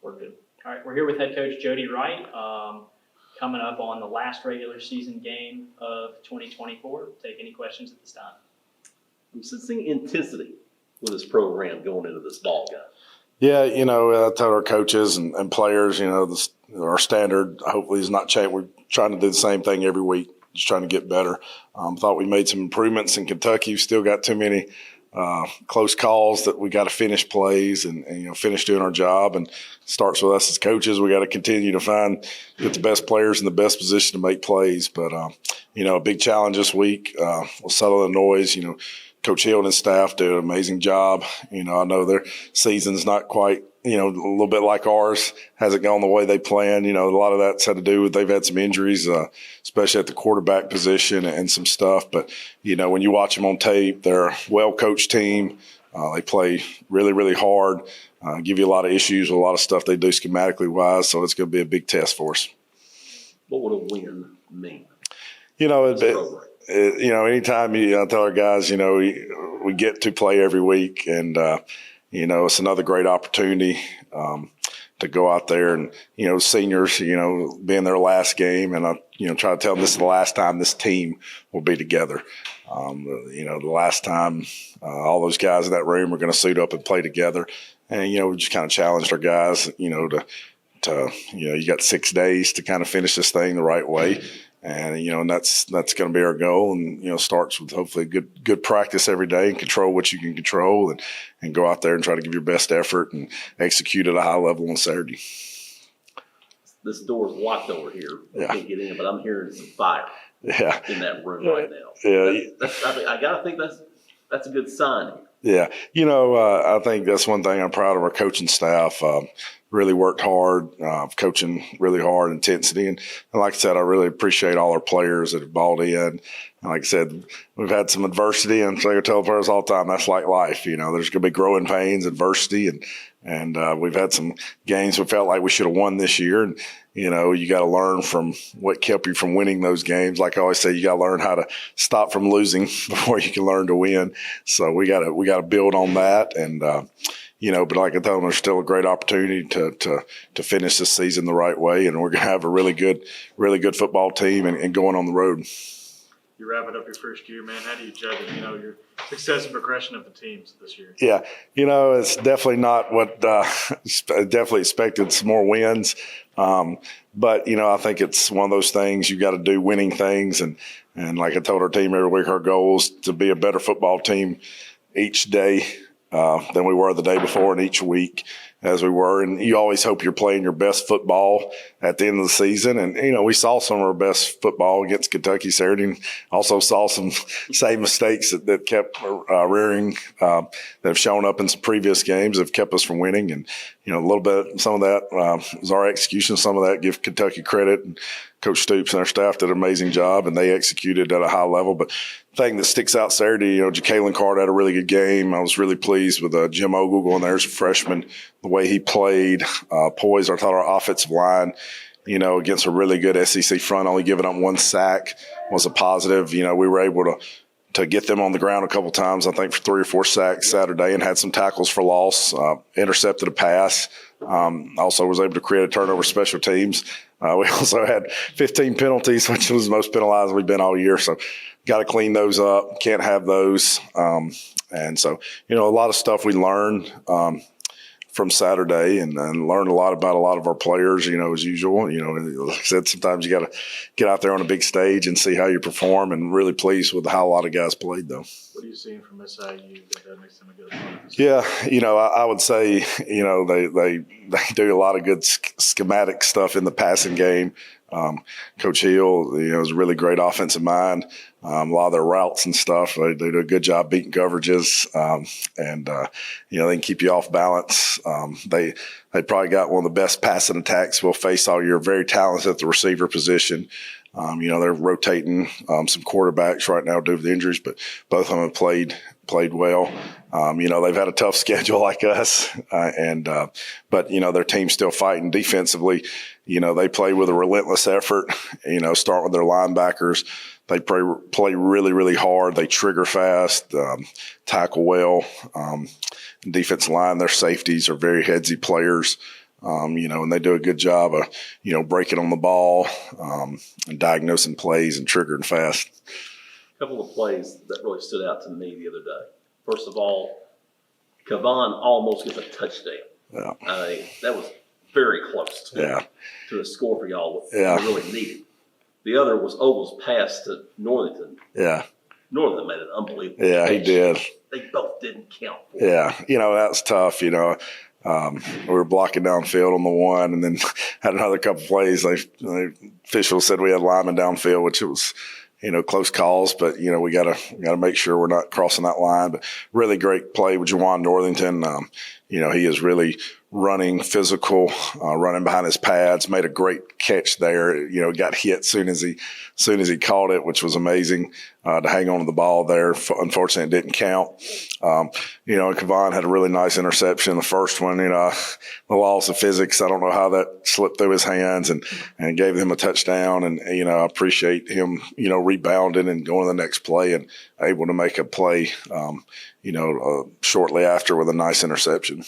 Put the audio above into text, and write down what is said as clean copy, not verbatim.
We're good. All right, we're here with head coach Jody Wright, coming up on the last regular season game of 2024. Take any questions at this time. I'm sensing intensity with this program going into this ball game. Yeah, I tell our coaches and players, our standard hopefully is not changed. We're trying to do the same thing every week, just trying to get better. Thought we made some improvements in Kentucky. We've still got too many close calls that we got to finish plays and finish doing our job. And it starts with us as coaches. We got to continue to get the best players in the best position to make plays. But a big challenge this week. We'll settle the noise. Coach Hill and his staff do an amazing job. I know their season's not quite, a little bit like ours. Hasn't gone the way they planned. A lot of that's had to do with they've had some injuries, especially at the quarterback position and some stuff. But, when you watch them on tape, they're a well-coached team. They play really, really hard, give you a lot of issues with a lot of stuff they do schematically wise. So it's going to be a big test for us. What would a win mean? Anytime I tell our guys, we get to play every week, and it's another great opportunity to go out there and seniors, being their last game, and I try to tell them this is the last time this team will be together. The last time all those guys in that room are going to suit up and play together, and we just kind of challenged our guys, to you got 6 days to kind of finish this thing the right way. And, and that's going to be our goal. And, starts with hopefully good practice every day and control what you can control and go out there and try to give your best effort and execute at a high level on Saturday. This door's locked over here. I can't get in, but I'm hearing some fire in that room right now. Yeah. I got to think that's a good sign. Yeah. I think that's one thing I'm proud of our coaching staff. Really worked hard, coaching really hard, intensity. And like I said, I really appreciate all our players that have bought in. And like I said, we've had some adversity, and so I tell players all the time, that's like life. There's going to be growing pains, adversity, and we've had some games we felt like we should have won this year. And, you got to learn from what kept you from winning those games. Like I always say, you got to learn how to stop from losing before you can learn to win. So we got to build on that. And, but like I tell them, there's still a great opportunity to finish this season the right way. And we're going to have a really good football team and going on the road. You're wrapping up your first year, man. How do you judge it? your success and progression of the teams this year? Yeah, it's definitely not what definitely expected some more wins. But, I think it's one of those things you got to do winning things. And like I told our team every week, our goal is to be a better football team each day than we were the day before and each week as we were. And you always hope you're playing your best football at the end of the season. And, we saw some of our best football against Kentucky Saturday, and also saw some same mistakes that kept rearing that have shown up in some previous games have kept us from winning. And, a little bit, some of that was our execution. Some of that give Kentucky credit. And Coach Stoops and our staff did an amazing job, and they executed at a high level. But the thing that sticks out Saturday, Ja'Kalen Card had a really good game. I was really pleased with Jim Ogle going there as a freshman, the way he played, poised. I thought our offensive line, against a really good SEC front, only giving up 1 sack was a positive. We were able to get them on the ground a couple times, I think, for 3 or 4 sacks Saturday, and had some tackles for loss, intercepted a pass. Also was able to create a turnover special teams. We also had 15 penalties, which was the most penalized we've been all year. So got to clean those up. Can't have those. And so, a lot of stuff we learned from Saturday and learned a lot about a lot of our players, as usual. Like I said, sometimes you got to get out there on a big stage and see how you perform, and really pleased with how a lot of guys played, though. What are you seeing from SIU that makes them a good opponent? Yeah, I would say, they do a lot of good schematic stuff in the passing game. Coach Hill, is a really great offensive mind. A lot of their routes and stuff, they do a good job beating coverages, and they can keep you off balance. They probably got one of the best passing attacks we'll face all year. Very talented at the receiver position. They're rotating some quarterbacks right now due to the injuries, but both of them have played well. They've had a tough schedule like us, but their team's still fighting defensively. They play with a relentless effort. Start with their linebackers. They play really, really hard. They trigger fast, tackle well. Defensive line, their safeties are very headsy players. And they do a good job of, breaking on the ball, and diagnosing plays and triggering fast. A couple of plays that really stood out to me the other day. First of all, Kavon almost gets a touchdown. Yeah. That was very close to a score for y'all. Yeah. We really needed. The other was Ogle's pass to Northington. Yeah. Northington made an unbelievable Yeah, he catch. did. They both didn't count for Yeah, that's tough. We were blocking downfield on the one, and then had another couple plays. The officials said we had linemen downfield, which it was, close calls. But we gotta make sure we're not crossing that line. But really great play with Juwan Northington. He is really running physical, running behind his pads. Made a great catch there. Got hit soon as he caught it, which was amazing to hang on to the ball there. Unfortunately, it didn't count. Kavon had a really nice interception. The first one, the laws of physics, I don't know how that slipped through his hands and gave him a touchdown. And, I appreciate him, rebounding and going to the next play and able to make a play, shortly after with a nice interception.